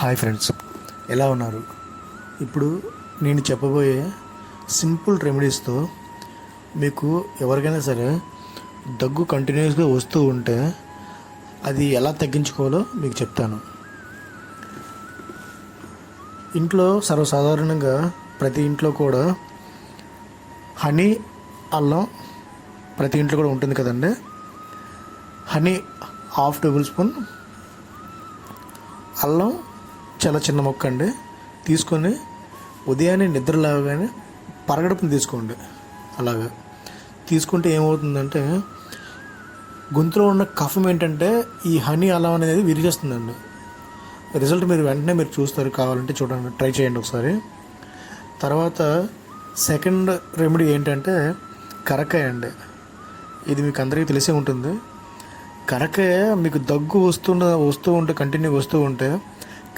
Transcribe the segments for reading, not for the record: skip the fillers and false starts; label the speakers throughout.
Speaker 1: Hi friends, ఎలా ఉన్నారు? ఇప్పుడు నేను చెప్పబోయే సింపుల్ రెమెడీస్తో మీకు ఎవరికైనా సరే దగ్గు కంటిన్యూస్గా వస్తూ ఉంటే అది ఎలా తగ్గించుకోవాలో మీకు చెప్తాను. ఇంట్లో సర్వసాధారణంగా ప్రతి ఇంట్లో కూడా హనీ, అల్లం ప్రతి ఇంట్లో కూడా ఉంటుంది కదండి. హనీ 1/2 టేబుల్ స్పూన్, అల్లం చాలా చిన్న మొక్క అండి తీసుకొని ఉదయాన్నే నిద్ర లేవగానే పరగడుపుని తీసుకోండి. అలాగా తీసుకుంటే ఏమవుతుందంటే గొంతులో ఉన్న కఫం ఏంటంటే ఈ హనీ అల్లం అనేది విరిచేస్తుందండి. రిజల్ట్ మీరు వెంటనే చూస్తారు. కావాలంటే చూడండి, ట్రై చేయండి ఒకసారి. తర్వాత సెకండ్ రెమెడీ ఏంటంటే కరక్కాయ అండి. ఇది మీకు అందరికీ తెలిసే ఉంటుంది. కరక్కాయ మీకు దగ్గు వస్తూ ఉంటే కంటిన్యూగా వస్తూ ఉంటే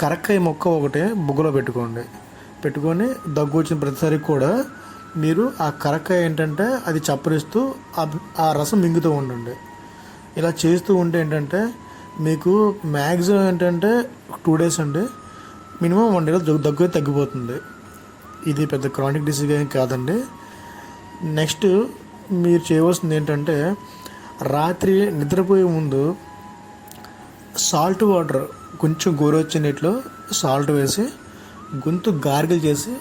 Speaker 1: కరక్కాయ మొక్క ఒకటే బుగ్గలో పెట్టుకొని దగ్గు వచ్చిన ప్రతిసారి కూడా మీరు ఆ కరక్కాయ ఏంటంటే అది చప్పరిస్తూ ఆ రసం మింగుతూ ఉండండి. ఇలా చేస్తూ ఉంటే ఏంటంటే మీకు మ్యాక్సిమం ఏంటంటే 2 days అండి, మినిమం 1 day దగ్గు తగ్గిపోతుంది. ఇది పెద్ద క్రానిక్ డిసీజ్ ఏం కాదండి. నెక్స్ట్ మీరు చేయవలసింది ఏంటంటే రాత్రి నిద్రపోయే ముందు సాల్ట్ వాటర్, కొంచెం గోరువెచ్చని నీటిలో సాల్ట్ వేసి గొంతు గార్గిల్ చేసి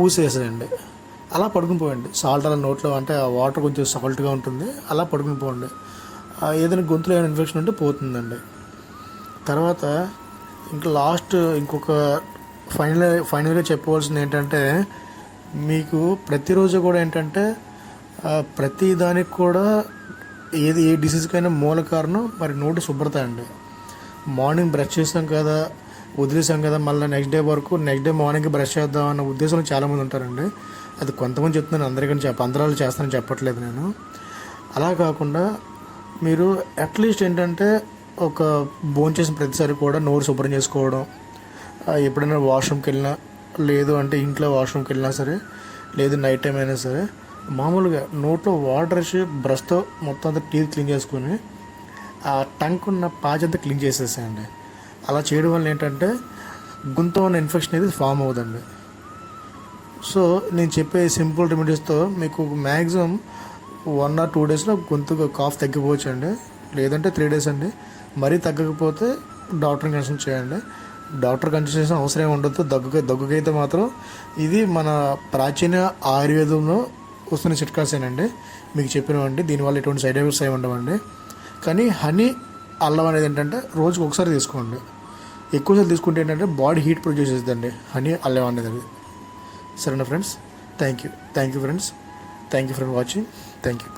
Speaker 1: ఊసేసేయండి. అలా పడుకుని పోయండి. సాల్ట్ అలా నోట్లో, అంటే ఆ వాటర్ కొంచెం సాల్ట్గా ఉంటుంది, అలా పడుకుని పోండి. ఏదైనా గొంతులో ఏమైనా ఇన్ఫెక్షన్ ఉంటే పోతుందండి. తర్వాత ఇంకా ఇంకొక ఫైనల్గా చెప్పవలసింది ఏంటంటే మీకు ప్రతిరోజు కూడా ఏంటంటే ప్రతి దానికి కూడా ఏ డిసీజ్కైనా మూల కారణం మరి నోటి శుభ్రత అండి. మార్నింగ్ బ్రష్ చేసాం కదా, వదిలేసాం కదా, మళ్ళీ నెక్స్ట్ డే మార్నింగ్ బ్రష్ చేద్దాం అన్న ఉద్దేశంలో చాలామంది ఉంటారండి. అది కొంతమంది చెప్తున్నాను, అందరికీ అందరాలు చేస్తానని చెప్పట్లేదు నేను. అలా కాకుండా మీరు అట్లీస్ట్ ఏంటంటే ఒక భోంచేసిన ప్రతిసారి కూడా నోరు శుభ్రం చేసుకోవడం, ఎప్పుడైనా వాష్రూమ్కి వెళ్ళినా, లేదు అంటే ఇంట్లో వాష్రూమ్కి వెళ్ళినా సరే, లేదు నైట్ టైం అయినా సరే, మామూలుగా నోట్లో వాటర్ వేసి బ్రష్తో మొత్తం అంతా టీత్ క్లీన్ చేసుకొని ఆ టంక్ ఉన్న పాజంతా క్లీన్ చేసేసేయండి. అలా చేయడం వల్ల ఏంటంటే గొంతు ఉన్న ఇన్ఫెక్షన్ అనేది ఫామ్ అవుతుంది. సో నేను చెప్పే సింపుల్ రెమెడీస్తో మీకు మ్యాక్సిమం 1 or 2 daysలో గొంతు కాఫ్ తగ్గిపోవచ్చు అండి. లేదంటే 3 days అండి. మరీ తగ్గకపోతే డాక్టర్ని కన్సల్ట్ చేయండి. డాక్టర్ కన్సల్టేషన్ అవసరం ఉండదు. దగ్గుకైతే మాత్రం ఇది మన ప్రాచీన ఆయుర్వేదంలో వస్తున్న చిట్కాసేనండి మీకు చెప్పినవండి. దీనివల్ల ఎటువంటి సైడ్ ఎఫెక్ట్స్ ఏమి ఉండవండి. కానీ హనీ, అల్లం అనేది ఏంటంటే రోజుకి ఒకసారి తీసుకోండి. ఎక్కువసార్లు తీసుకుంటే ఏంటంటే బాడీ హీట్ ప్రొడ్యూస్ చేస్తుందండి హనీ, అల్లం అనేది. సరేనా friends? Thank you friends. Thank you for watching. Thank you.